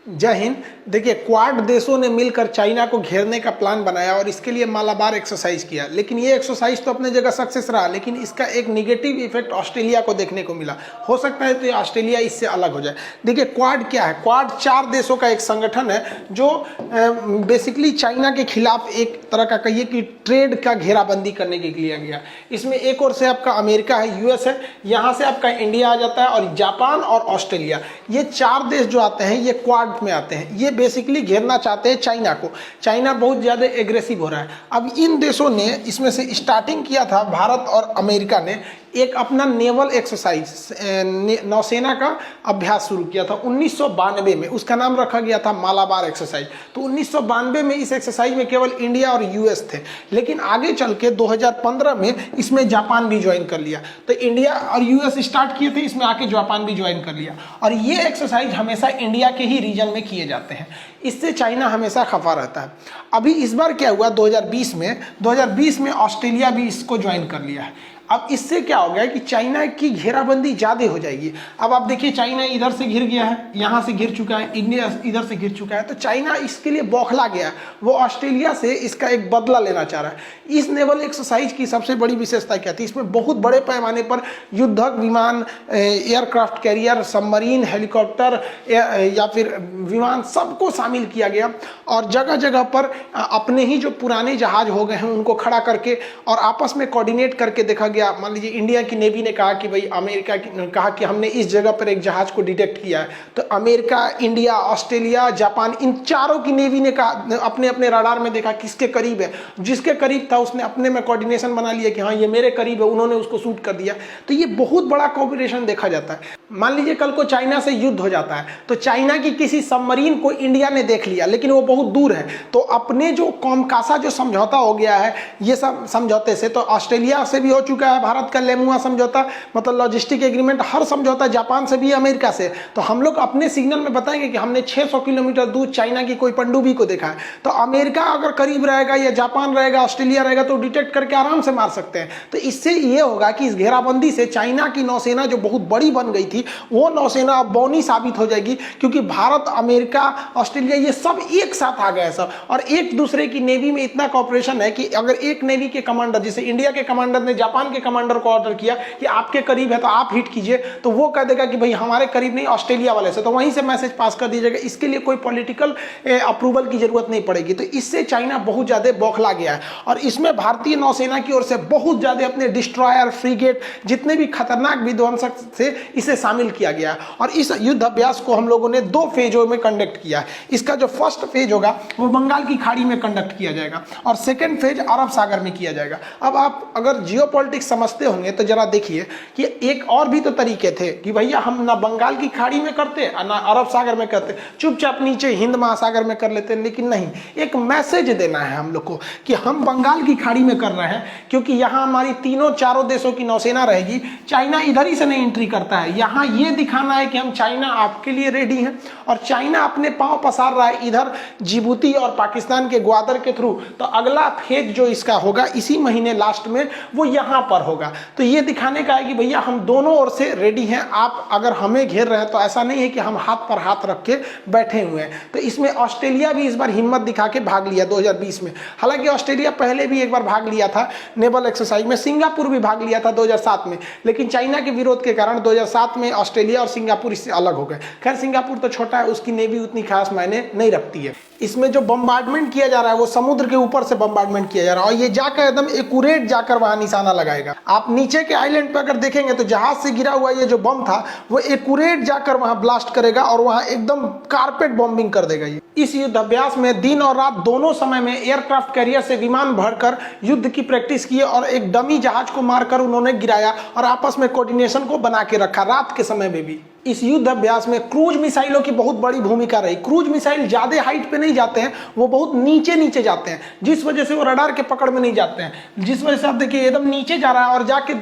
जय हिंद। देखिए, क्वाड देशों ने मिलकर चाइना को घेरने का प्लान बनाया और इसके लिए मालाबार एक्सरसाइज किया। लेकिन ये एक्सरसाइज तो अपने जगह सक्सेस रहा, लेकिन इसका एक निगेटिव इफेक्ट ऑस्ट्रेलिया को देखने को मिला। हो सकता है तो ये ऑस्ट्रेलिया इससे अलग हो जाए। देखिए, क्वाड क्या है? क्वाड 4 देशों का एक संगठन है जो बेसिकली चाइना के खिलाफ एक तरह का कहिए कि ट्रेड का घेराबंदी करने के लिए गया। इसमें एक ओर से आपका अमेरिका है, यूएस है, यहाँ से आपका इंडिया आ जाता है और जापान और ऑस्ट्रेलिया, ये 4 देश जो आते हैं ये क्वाड में आते हैं। ये बेसिकली घेरना चाहते हैं चाइना को। चाइना बहुत ज़्यादा एग्रेसिव हो रहा है। अब इन देशों ने इसमें से स्टार्टिंग किया था, भारत और अमेरिका ने एक अपना नेवल एक्सरसाइज, नौसेना का अभ्यास शुरू किया था 1992 में। उसका नाम रखा गया था मालाबार एक्सरसाइज। तो 1992 में इस एक्सरसाइज में केवल इंडिया और यूएस थे, लेकिन आगे चल के 2015 में इसमें जापान भी ज्वाइन कर लिया। तो इंडिया और यूएस स्टार्ट किए थे, इसमें आके जापान भी ज्वाइन कर लिया। और ये एक्सरसाइज हमेशा इंडिया के ही रीजन में किए जाते हैं। इससे चाइना हमेशा खफा रहता है। अभी इस बार क्या हुआ, 2020 में ऑस्ट्रेलिया भी इसको ज्वाइन कर लिया है। अब इससे क्या हो गया कि चाइना की घेराबंदी ज़्यादा हो जाएगी। अब आप देखिए, चाइना इधर से घिर गया है, यहाँ से घिर चुका है, इंडिया इधर से घिर चुका है। तो चाइना इसके लिए बौखला गया है। वो ऑस्ट्रेलिया से इसका एक बदला लेना चाह रहा है। इस नेवल एक्सरसाइज की सबसे बड़ी विशेषता क्या थी? इसमें बहुत बड़े पैमाने पर युद्धक विमान, एयरक्राफ्ट कैरियर, सबमरीन, हेलीकॉप्टर या फिर विमान, सबको शामिल किया गया। और जगह जगह पर अपने ही जो पुराने जहाज हो गए हैं उनको खड़ा करके और आपस में कोऑर्डिनेट करके देखा। मान लीजिए इंडिया की नेवी ने कहा कि भाई, अमेरिका ने कहा कि हमने इस जगह पर एक जहाज को डिटेक्ट किया है। तो अमेरिका, इंडिया, ऑस्ट्रेलिया, जापान, इन चारों की नेवी ने कहा, अपने अपने रडार में देखा किसके करीब है। जिसके करीब था उसने अपने में कोऑर्डिनेशन बना लिया कि हाँ ये मेरे करीब है, उन्होंने उसको शूट कर दिया। तो ये बहुत बड़ा कोऑपरेशन देखा जाता है। मान लीजिए कल को चाइना से युद्ध हो जाता है, तो चाइना की किसी सबमरीन को इंडिया ने देख लिया, लेकिन वो बहुत दूर है, तो अपने जो कॉमकासा जो समझौता हो गया है, ये सब समझौते से तो ऑस्ट्रेलिया से भी हो चुका है भारत का लेमुआ समझौता, मतलब लॉजिस्टिक एग्रीमेंट, हर समझौता जापान से भी, अमेरिका से। तो हम लोग अपने सिग्नल में बताएंगे कि हमने 600 किलोमीटर दूर चाइना की कोई पनडुब्बी को देखा है। तो अमेरिका अगर करीब रहेगा या जापान रहेगा, ऑस्ट्रेलिया रहेगा, तो डिटेक्ट करके आराम से मार सकते हैं। तो इससे ये होगा कि इस घेराबंदी से चाइना की नौसेना जो बहुत बड़ी बन गई थी, वो नौसेना अब बौनी साबित हो जाएगी, क्योंकि भारत, अमेरिका, ऑस्ट्रेलिया, ये सब एक साथ आ गए सब। और एक दूसरे की नेवी में इतना कॉपरेशन है कि अगर एक नेवी के कमांडर, जैसे इंडिया के कमांडर ने जापान के कमांडर को ऑर्डर किया कि आपके करीब है तो आप हिट कीजिए, तो वो कह देगा कि भाई हमारे करीब नहीं, ऑस्ट्रेलिया वाले से, तो वहीं से मैसेज पास कर दीजिएगा। इसके लिए कोई पॉलिटिकल अप्रूवल की जरूरत नहीं पड़ेगी। तो इससे चाइना बहुत ज्यादा बौखला गया है। और इसमें भारतीय नौसेना की ओर से बहुत ज्यादा अपने डिस्ट्रॉयर, फ्रीगेट, जितने भी खतरनाक विध्वंसक से इसे शामिल किया गया है। और इस युद्ध अभ्यास को हम लोगों ने 2 फेजों में कंडक्ट किया है। इसका जो फर्स्ट फेज होगा वो बंगाल की खाड़ी में कंडक्ट किया जाएगा और सेकेंड फेज अरब सागर में किया जाएगा। अब आप अगर जियोपॉलिटिक्स समझते होंगे तो जरा देखिए कि एक और भी तो तरीके थे कि भैया हम ना बंगाल की खाड़ी में करते ना अरब सागर में करते, चुपचाप नीचे हिंद महासागर में कर लेते। लेकिन नहीं, एक मैसेज देना है हम लोग को कि हम बंगाल की खाड़ी में कर रहे हैं, क्योंकि यहाँ हमारी तीनों चारों देशों की नौसेना रहेगी। चाइना इधर ही से नहीं एंट्री करता है। यहाँ ये दिखाना है कि हम चाइना आपके लिए रेडी हैं। और चाइना अपने पांव पसार रहा है इधर जिबूती और पाकिस्तान के ग्वादर के थ्रू। तो अगला फेज जो इसका होगा इसी महीने लास्ट में, वो यहाँ पर होगा। तो ये दिखाने का है कि भैया हम दोनों ओर से रेडी हैं। आप अगर हमें घेर रहे हैं तो ऐसा नहीं है कि हम हाथ पर हाथ रख के बैठे हुए हैं। तो इसमें ऑस्ट्रेलिया भी इस बार हिम्मत दिखा के भाग लिया 2020 में। हालांकि ऑस्ट्रेलिया पहले भी एक बार भाग लिया था नेवल एक्सरसाइज में, सिंगापुर भी भाग लिया था 2007 में, लेकिन चाइना के विरोध के कारण 2007 में ऑस्ट्रेलिया और सिंगापुर इससे अलग हो गए। खैर, सिंगापुर तो छोटा है, उसकी नेवी उतनी खास मायने नहीं रखती है। इसमें जो बम्बार्डमेंट किया जा रहा है वो समुद्र के ऊपर से बम्बार्डमेंट किया जा रहा है, और ये जाकर एकदम एक्यूरेट जाकर वहां निशाना लगाएगा। आप नीचे के आइलैंड पर अगर देखेंगे तो जहाज से गिरा हुआ ये जो बम था वो एक्यूरेट जाकर वहां ब्लास्ट करेगा और वहां एकदम कारपेट बॉम्बिंग कर देगा। ये इस युद्ध अभ्यास में दिन और रात दोनों समय में एयरक्राफ्ट कैरियर से विमान भरकर युद्ध की प्रैक्टिस की और एक डमी जहाज को मारकर उन्होंने गिराया और आपस में कोऑर्डिनेशन को बना के रखा रात के समय में भी। इस युद्ध अभ्यास में क्रूज मिसाइलों की बहुत बड़ी भूमिका रही। क्रूज मिसाइल ज्यादा हाइट पे नहीं जाते हैं, वो बहुत नीचे नीचे जाते हैं, जिस वजह से वो रडार के पकड़ में नहीं जाते हैं। जिस वजह से आप देखिए एकदम नीचे जा रहा है और जाके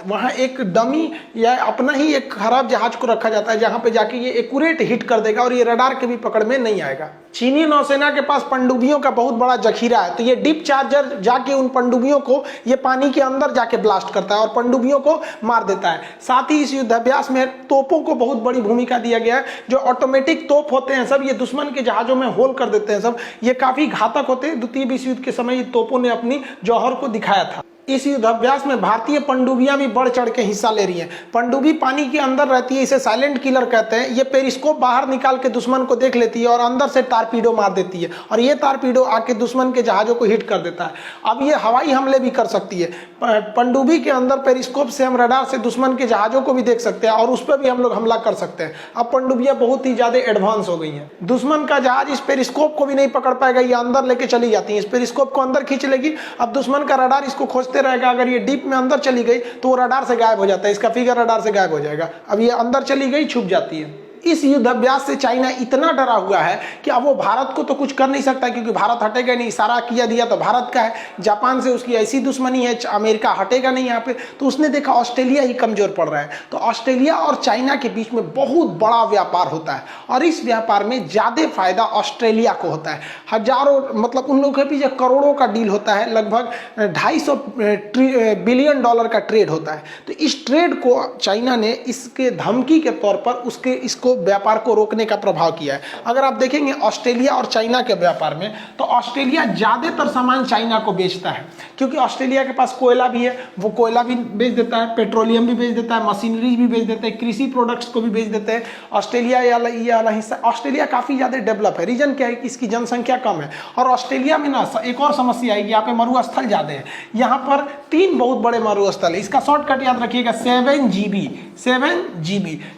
वहां एक डमी या अपना ही एक खराब जहाज को रखा जाता है जहां पे जाके ये एक्यूरेट हिट कर देगा और ये रडार के भी पकड़ में नहीं आएगा। चीनी नौसेना के पास पनडुब्बियों का बहुत बड़ा जखीरा है, तो ये डीप चार्जर जाके उन पनडुब्बियों को ये पानी के अंदर जाके ब्लास्ट करता है और पनडुब्बियों को मार देता है। साथ ही इस युद्धाभ्यास में तोपों को बहुत बड़ी भूमिका दिया गया है। जो ऑटोमेटिक तोप होते हैं सब, ये दुश्मन के जहाजों में होल कर देते हैं सब, ये काफी घातक होते हैं। द्वितीय विश्व युद्ध के समय ये तोपों ने अपनी जौहर को दिखाया था। इस युद्धाभ्यास में भारतीय पनडुब्बियां भी बढ़ चढ़ के हिस्सा ले रही हैं। पनडुब्बी पानी के अंदर रहती है, इसे साइलेंट किलर कहते हैं। ये पेरिस्कोप बाहर निकाल के दुश्मन को देख लेती है और अंदर से टारपीडो मार देती है, और ये टारपीडो आके दुश्मन के जहाजों को हिट कर देता है। अब ये हवाई हमले भी कर सकती है। पनडुब्बी के अंदर पेरिस्कोप से हम रडार से दुश्मन के जहाजों को भी देख सकते हैं और उस पर भी हम लोग हमला कर सकते हैं। अब पनडुब्बियां बहुत ही ज्यादा एडवांस हो गई हैं। दुश्मन का जहाज इस पेरिस्कोप को भी नहीं पकड़ पाएगा, ये अंदर लेके चली जाती है, इस पेरिस्कोप को अंदर खींच लेगी। अब दुश्मन का रडार इसको खोजते रहेगा, अगर ये डीप में अंदर चली गई तो वो रडार से गायब हो जाता है, इसका फिगर रडार से गायब हो जाएगा। अब ये अंदर चली गई, छुप जाती है। इस युद्धाभ्यास से चाइना इतना डरा हुआ है कि अब वो भारत को तो कुछ कर नहीं सकता, क्योंकि भारत हटेगा नहीं। इशारा किया दिया तो भारत का है, जापान से उसकी ऐसी दुश्मनी है, अमेरिका हटेगा नहीं यहाँ पे। तो उसने देखा ऑस्ट्रेलिया ही कमजोर पड़ रहा है, तो ऑस्ट्रेलिया और चाइना के बीच में बहुत बड़ा व्यापार होता है, और इस व्यापार में ज्यादा फायदा ऑस्ट्रेलिया को होता है। हजारों, मतलब उन लोगों के पीछे करोड़ों का डील होता है, लगभग 250 बिलियन डॉलर का ट्रेड होता है। तो इस ट्रेड को चाइना ने इसके धमकी के तौर पर इसको व्यापार को रोकने का प्रभाव किया है। अगर आप देखेंगे ऑस्ट्रेलिया और चाइना के व्यापार में, तो ऑस्ट्रेलिया ज्यादातर सामान चाइना को बेचता है, क्योंकि ऑस्ट्रेलिया के पास कोयला भी है, वो कोयला भी बेच देता है, पेट्रोलियम भी बेच देता है, मशीनरी भी बेच देता है, कृषि प्रोडक्ट्स को भी बेच देते हैं। ऑस्ट्रेलिया ये वाला हिस्सा, ऑस्ट्रेलिया काफी ज्यादा डेवलप है। रीजन क्या है कि इसकी जनसंख्या कम है, और ऑस्ट्रेलिया में ना एक और समस्या है, यहाँ पे मरुस्थल ज्यादा है। यहाँ पर 3 बहुत बड़े मरुस्थल है। इसका शॉर्टकट याद रखिएगा, 7GB।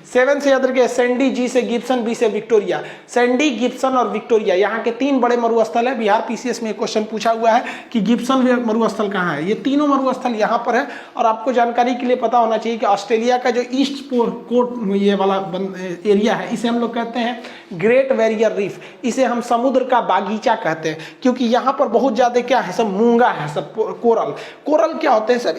7 से याद रखिए, सैंडी, जी से गिब्सन, बी से विक्टोरिया। सैंडी, गिब्सन और विक्टोरिया, यहाँ के 3 बड़े मरुस्थल है। बिहार पीसीएस में एक क्वेश्चन पूछा हुआ है कि गिब्सन मरुस्थल कहाँ है। ये तीनों मरुस्थल यहाँ पर है। और आपको जानकारी के लिए पता होना चाहिए कि ऑस्ट्रेलिया का जो ईस्ट कोस्ट ये वाला एरिया है, इसे हम लोग कहते हैं ग्रेट बैरियर रीफ। इसे हम समुद्र का बागीचा कहते हैं, क्योंकि यहाँ पर बहुत ज्यादा क्या है, सब मूंगा है, सब कोरल क्या होते हैं सर,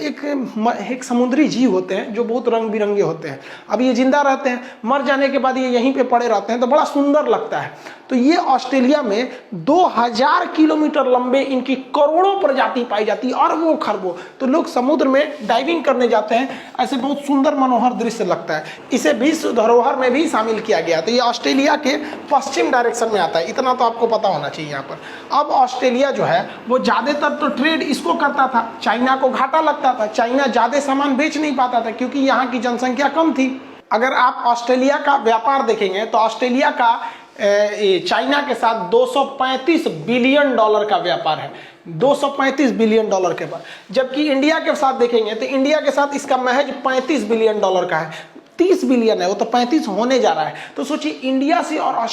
एक समुद्री जीव होते हैं जो बहुत रंग बिरंगे होते हैं। अब ये जिंदा रहते हैं, मर जाने के बाद ये यहीं पे पड़े रहते हैं, तो बड़ा सुंदर लगता है। तो ये ऑस्ट्रेलिया में 2000 किलोमीटर लंबे इनकी करोड़ों प्रजाति पाई जाती है, अरबों खरबों। तो लोग समुद्र में डाइविंग करने जाते हैं, ऐसे बहुत सुंदर मनोहर दृश्य लगता है। इसे विश्व धरोहर में भी शामिल किया गया। तो ये ऑस्ट्रेलिया के पश्चिम डायरेक्शन में आता है, इतना तो आपको पता होना चाहिए यहाँ पर। अब ऑस्ट्रेलिया जो है वो ज्यादातर तो ट्रेड इसको करता था, चाइना को घाटा लगता था, चाइना ज्यादा सामान बेच नहीं पाता था, क्योंकि यहाँ की जनसंख्या कम थी। अगर आप ऑस्ट्रेलिया का व्यापार देखेंगे तो ऑस्ट्रेलिया का चाइना के साथ 235 बिलियन डॉलर का व्यापार है, 235 बिलियन डॉलर के बाद। जबकि इंडिया के साथ देखेंगे तो इंडिया के साथ इसका महज 35 बिलियन डॉलर का है। 30 बिलियन है, वो तो 35 होने जा रहा है। तो सोचिए, इंडिया से और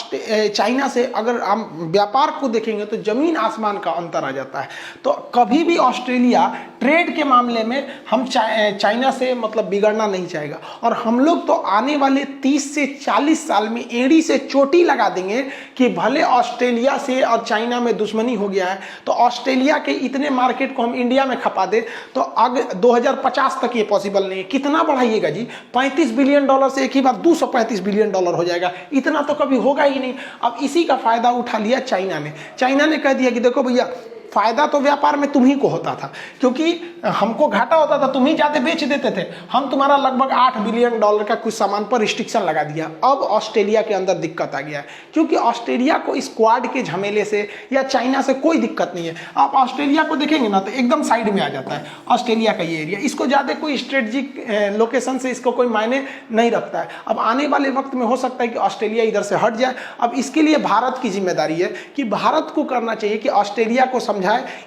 चाइना से अगर हम व्यापार को देखेंगे तो जमीन आसमान का अंतर आ जाता है। तो कभी भी ऑस्ट्रेलिया ट्रेड के मामले में हम चाइना से मतलब बिगड़ना नहीं चाहेगा। और हम लोग तो आने वाले 30 से 40 साल में एड़ी से चोटी लगा देंगे कि भले ऑस्ट्रेलिया से और चाइना में दुश्मनी हो गया है, तो ऑस्ट्रेलिया के इतने मार्केट को हम इंडिया में खपा दे तो आगे 2050 तक ये पॉसिबल नहीं है। कितना बढ़ाइएगा जी, 35 बिलियन डॉलर से एक ही बार 235 बिलियन डॉलर हो जाएगा, इतना तो कभी होगा ही नहीं। अब इसी का फायदा उठा लिया चाइना ने। चाइना ने कह दिया कि देखो भैया, फायदा तो व्यापार में तुम ही को होता था, क्योंकि हमको घाटा होता था, तुम ही ज्यादा बेच देते थे। हम तुम्हारा लगभग 8 बिलियन डॉलर का कुछ सामान पर रिस्ट्रिक्शन लगा दिया। अब ऑस्ट्रेलिया के अंदर दिक्कत आ गया है, क्योंकि ऑस्ट्रेलिया को इस क्वाड के झमेले से या चाइना से कोई दिक्कत नहीं है। आप ऑस्ट्रेलिया को देखेंगे ना तो एकदम साइड में आ जाता है ऑस्ट्रेलिया का ये एरिया। इसको ज्यादा कोई स्ट्रेटेजिक लोकेशन से इसको कोई मायने नहीं रखता है। अब आने वाले वक्त में हो सकता है कि ऑस्ट्रेलिया इधर से हट जाए। अब इसके लिए भारत की जिम्मेदारी है कि भारत को करना चाहिए कि ऑस्ट्रेलिया को समझाए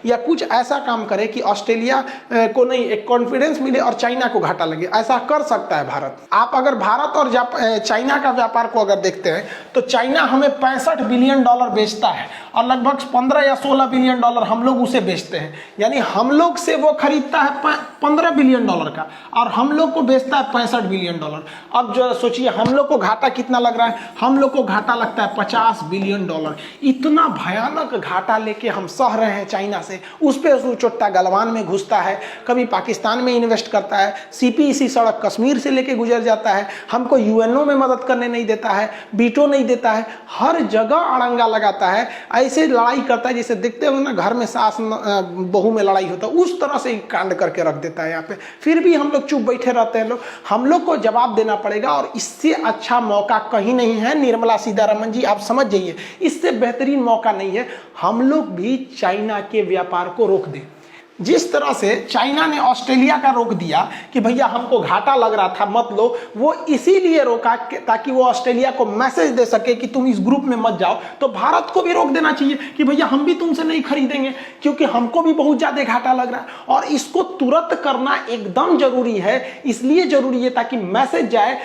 या कुछ ऐसा काम करे कि ऑस्ट्रेलिया को नहीं एक कॉन्फिडेंस मिले और चाइना को घाटा लगे। ऐसा कर सकता है भारत। आप अगर भारत और चाइना का व्यापार को अगर देखते हैं तो चाइना हमें 65 बिलियन डॉलर बेचता है और लगभग 15 या 16 बिलियन डॉलर हम लोग उसे बेचते हैं। यानी हम लोग से वो खरीदता है 15 बिलियन डॉलर का और हम लोग को बेचता है 65 बिलियन डॉलर। अब जो सोचिए हम लोग को घाटा कितना लग रहा है, हम लोग को घाटा लगता है 50 बिलियन डॉलर। इतना भयानक घाटा लेके हम सह रहे हैं चाइना से, उस पर वो चुट्टा गलवान में घुसता है, कभी पाकिस्तान में इन्वेस्ट करता है, सीपीईसी सड़क कश्मीर से लेके गुजर जाता है, हमको यूएनओ में मदद करने नहीं देता है, बीटो नहीं देता है, हर जगह अड़ंगा लगाता है, ऐसे लड़ाई करता है जैसे देखते हो ना घर में सास बहू में लड़ाई होता है, उस तरह से कांड करके रख देता है यहाँ पे। फिर भी हम लोग चुप बैठे रहते हैं। लोग हम लोग को जवाब देना पड़ेगा और इससे अच्छा मौका कहीं नहीं है। निर्मला सीतारमण जी आप समझ जाइए, इससे बेहतरीन मौका नहीं है। हम लोग भी चाइना के व्यापार को रोक दें। जिस तरह से चाइना ने ऑस्ट्रेलिया का रोक दिया कि भैया हमको घाटा लग रहा था मत लो, वो इसीलिए रोका ताकि वो ऑस्ट्रेलिया को मैसेज दे सके कि तुम इस ग्रुप में मत जाओ। तो भारत को भी रोक देना चाहिए कि भैया हम भी तुमसे नहीं खरीदेंगे क्योंकि हमको भी बहुत ज्यादा घाटा लग रहा है। और इसको तुरंत करना एकदम जरूरी है, इसलिए जरूरी है ताकि मैसेज जाए।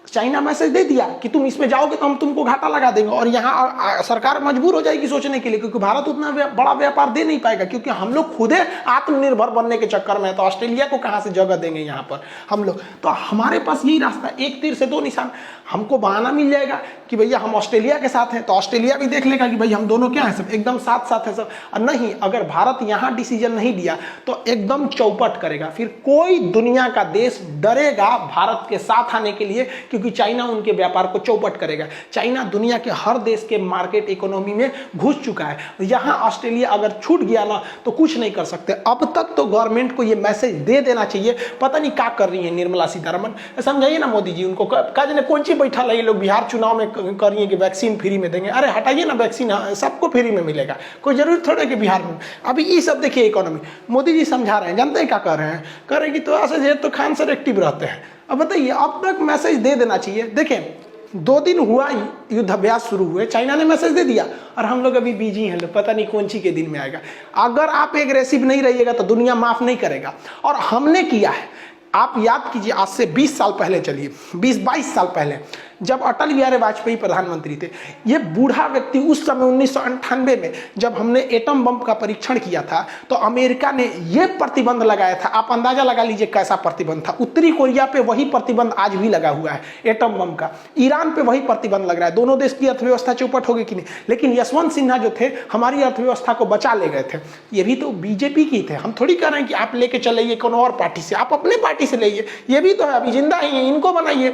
चाइना मैसेज दे दिया कि तुम इसमें जाओगे तो हम तुमको घाटा लगा देंगे, और यहाँ सरकार मजबूर हो जाएगी सोचने के लिए, क्योंकि भारत उतना बड़ा व्यापार दे नहीं पाएगा, क्योंकि हम लोग खुद आत्मनिर्भर बनने के चक्कर में है। तो ऑस्ट्रेलिया को कहाँ से जगह देंगे यहाँ पर हम लोग? तो हमारे पास यही रास्ता, एक तीर से दो निशान। हमको बहाना मिल जाएगा कि भैया हम ऑस्ट्रेलिया के साथ हैं, तो ऑस्ट्रेलिया भी देख लेगा कि भाई हम दोनों क्या है, सब एकदम साथ साथ है सब। और नहीं, अगर भारत यहाँ डिसीजन नहीं लिया तो एकदम चौपट करेगा। फिर कोई दुनिया का देश डरेगा भारत के साथ आने के लिए, क्योंकि चाइना उनके व्यापार को चौपट करेगा। चाइना दुनिया के हर देश के मार्केट इकोनॉमी में घुस चुका है। यहाँ ऑस्ट्रेलिया अगर छूट गया ना तो कुछ नहीं कर सकते। अब तक तो गवर्नमेंट को ये मैसेज दे देना चाहिए। पता नहीं क्या कर रही है निर्मला सीतारमण, समझाइए ना मोदी जी उनको। काज ने कौन सी बैठा ला, ये लोग बिहार चुनाव में कर रही है कि वैक्सीन फ्री में देंगे। अरे हटाइए ना, वैक्सीन सबको फ्री में मिलेगा, कोई जरूरी थोड़ा कि बिहार में। अभी ये सब देखिए इकोनॉमी, मोदी जी समझा रहे हैं, जानते हैं क्या कर रहे हैं? कर रहे हैं कि तो ऐसे तो खान सर एक्टिव रहते हैं। अब बताइए, अब तक मैसेज दे देना चाहिए। देखें 2 दिन हुआ युद्धाभ्यास शुरू हुए, चाइना ने मैसेज दे दिया और हम लोग अभी बिजी हैं, पता नहीं कौन सी के दिन में आएगा। अगर आप एग्रेसिव नहीं रहिएगा तो दुनिया माफ नहीं करेगा। और हमने किया है, आप याद कीजिए, आज से 20 साल पहले, चलिए 20-22 साल पहले, जब अटल बिहारी वाजपेयी प्रधानमंत्री थे, ये बूढ़ा व्यक्ति उस समय 1998 में जब हमने एटम बम का परीक्षण किया था तो अमेरिका ने ये प्रतिबंध लगाया था। आप अंदाजा लगा लीजिए कैसा प्रतिबंध था। उत्तरी कोरिया पे वही प्रतिबंध आज भी लगा हुआ है एटम बम का, ईरान पे वही प्रतिबंध लग रहा है। दोनों देश की अर्थव्यवस्था चौपट हो गई कि नहीं? लेकिन यशवंत सिन्हा जो थे हमारी अर्थव्यवस्था को बचा ले गए थे। ये भी तो बीजेपी की थे। हम थोड़ी कह रहे हैं कि आप लेके चलिए कौन और पार्टी से, आप अपने पार्टी से लाइए। ये भी तो है, अभी जिंदा ही है, इनको बनाइए।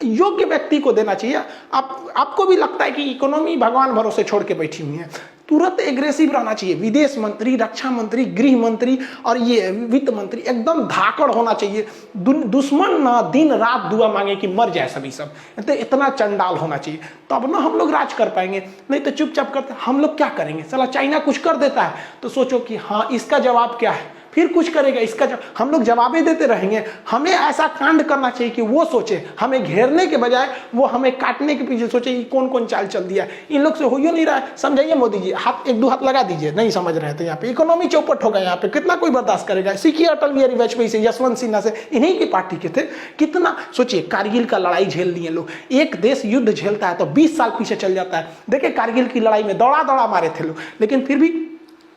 योग्य व्यक्ति को देना चाहिए। आपको भी लगता है कि इकोनॉमी भगवान भरोसे छोड़ के बैठी हुई है, तुरंत एग्रेसिव रहना चाहिए। विदेश मंत्री, रक्षा मंत्री, गृह मंत्री और ये वित्त मंत्री एकदम धाकड़ होना चाहिए। दुश्मन ना दिन रात दुआ मांगे कि मर जाए सभी सब, तो इतना चंडाल होना चाहिए, तब ना हम लोग राज कर पाएंगे। नहीं तो चुपचाप करते हम लोग क्या करेंगे? साला चाइना कुछ कर देता है तो सोचो कि हाँ इसका जवाब क्या है, फिर कुछ करेगा इसका हम लोग जवाबें देते रहेंगे। हमें ऐसा कांड करना चाहिए कि वो सोचे, हमें घेरने के बजाय वो हमें काटने के पीछे सोचे कि कौन कौन चाल चल दिया। इन लोग से हो ही नहीं रहा है। समझाइए मोदी जी, हाथ 1-2 हाथ लगा दीजिए, नहीं समझ रहे थे। यहाँ पे इकोनॉमी चौपट होगा, यहाँ पे कितना कोई बर्दाश्त करेगा? सीखिए अटल बिहारी वाजपेयी से, यशवंत सिन्हा से, इन्हीं की पार्टी के थे। कितना सोचिए, कारगिल का लड़ाई झेल लिए लोग। एक देश युद्ध झेलता है तो 20 साल पीछे चल जाता है। देखिए कारगिल की लड़ाई में दौड़ा दौड़ा मारे थे लोग, लेकिन फिर भी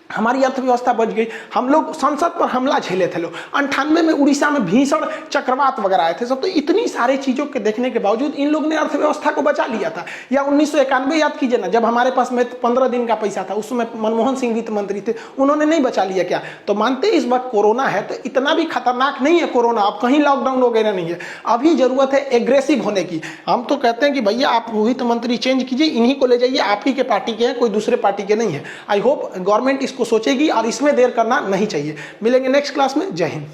हमारी अर्थव्यवस्था बच गई। हम लोग संसद पर हमला झेले थे लोग। 98 में उड़ीसा में भीषण चक्रवात वगैरह आए थे सब। तो इतनी सारी चीजों के देखने के बावजूद इन लोग ने अर्थव्यवस्था को बचा लिया था। या 1991 याद कीजिए ना, जब हमारे पास में 15 दिन का पैसा था, उस समय मनमोहन सिंह वित्त मंत्री थे, उन्होंने नहीं बचा लिया क्या? तो मानते इस वक्त कोरोना है तो इतना भी खतरनाक नहीं है कोरोना, अब कहीं लॉकडाउन वगैरह नहीं है। अभी जरूरत है एग्रेसिव होने की। हम तो कहते हैं कि भैया आप वित्त मंत्री चेंज कीजिए, इन्हीं को ले जाइए, आप ही के पार्टी के हैं, कोई दूसरे पार्टी के नहीं है। आई होप गवर्नमेंट को सोचेगी और इसमें देर करना नहीं चाहिए। मिलेंगे नेक्स्ट क्लास में। जय हिंद।